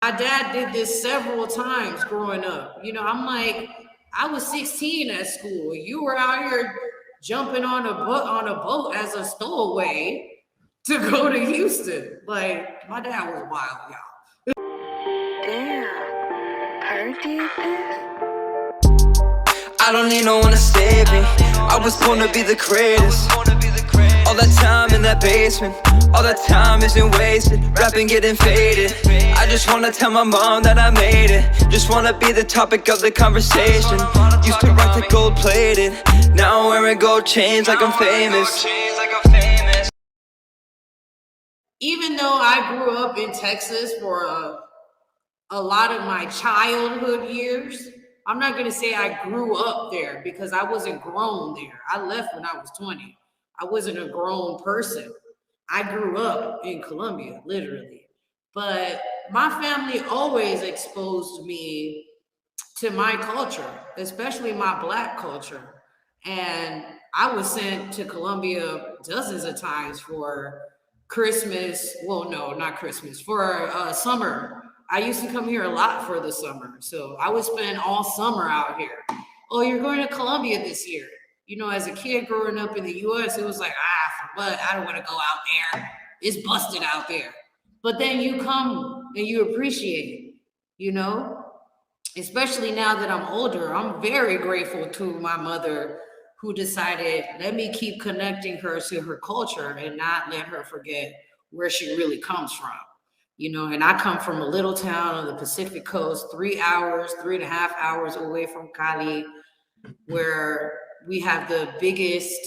My dad did this several times growing up. I'm like, I was 16 at school. You were out here jumping on a boat as a stowaway to go to Houston. Like, my dad was wild, y'all. Damn, Purdy this? I don't need no one to save me. I was born to be the greatest. All that time in that basement, all that time isn't wasted. Rapping getting faded. I just wanna tell my mom that I made it. Just wanna be the topic of the conversation. Used to rock the gold plated. Now I'm wearing gold chains like I'm famous. Even though I grew up in Texas for a lot of my childhood years, I'm not going to say I grew up there because I wasn't grown there. I left when I was 20. I wasn't a grown person. I grew up in Colombia, literally. But my family always exposed me to my culture, especially my Black culture. And I was sent to Colombia dozens of times for Christmas. Well, no, not Christmas, for summer. I used to come here a lot for the summer. So I would spend all summer out here. Oh, you're going to Colombia this year. As a kid growing up in the US, it was like, for what? I don't want to go out there. It's busted out there. But then you come and you appreciate it, especially now that I'm older. I'm very grateful to my mother who decided, let me keep connecting her to her culture and not let her forget where she really comes from. And I come from a little town on the Pacific coast, 3.5 hours away from Cali, where we have the biggest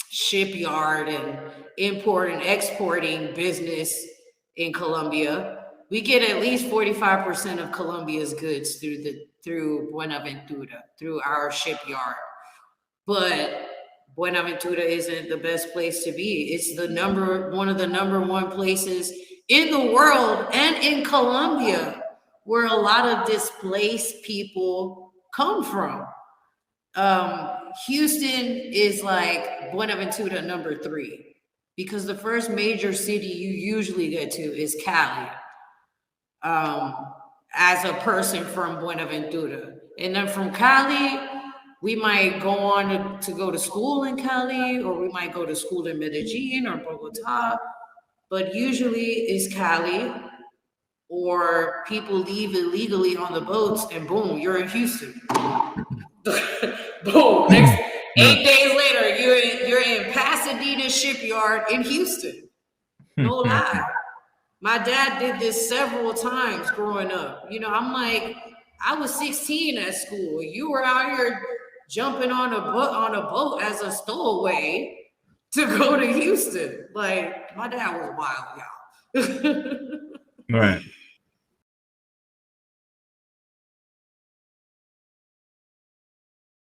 shipyard and import and exporting business in Colombia. We get at least 45% of Colombia's goods through Buenaventura, through our shipyard. But Buenaventura isn't the best place to be. It's one of the number one places in the world and in Colombia where a lot of displaced people come from. Houston is like Buenaventura number 3 because the first major city you usually get to is Cali. As a person from Buenaventura, and then from Cali, we might go on to go to school in Cali, or we might go to school in Medellin or Bogota, but usually it's Cali, or people leave illegally on the boats, and boom, you're in Houston. Boom, next 8 days later, you're in Pasadena shipyard in Houston. No lie. My dad did this several times growing up. I'm like, I was 16 at school. You were out here jumping on a boat as a stowaway to go to Houston. Like, my dad was wild, y'all. Right.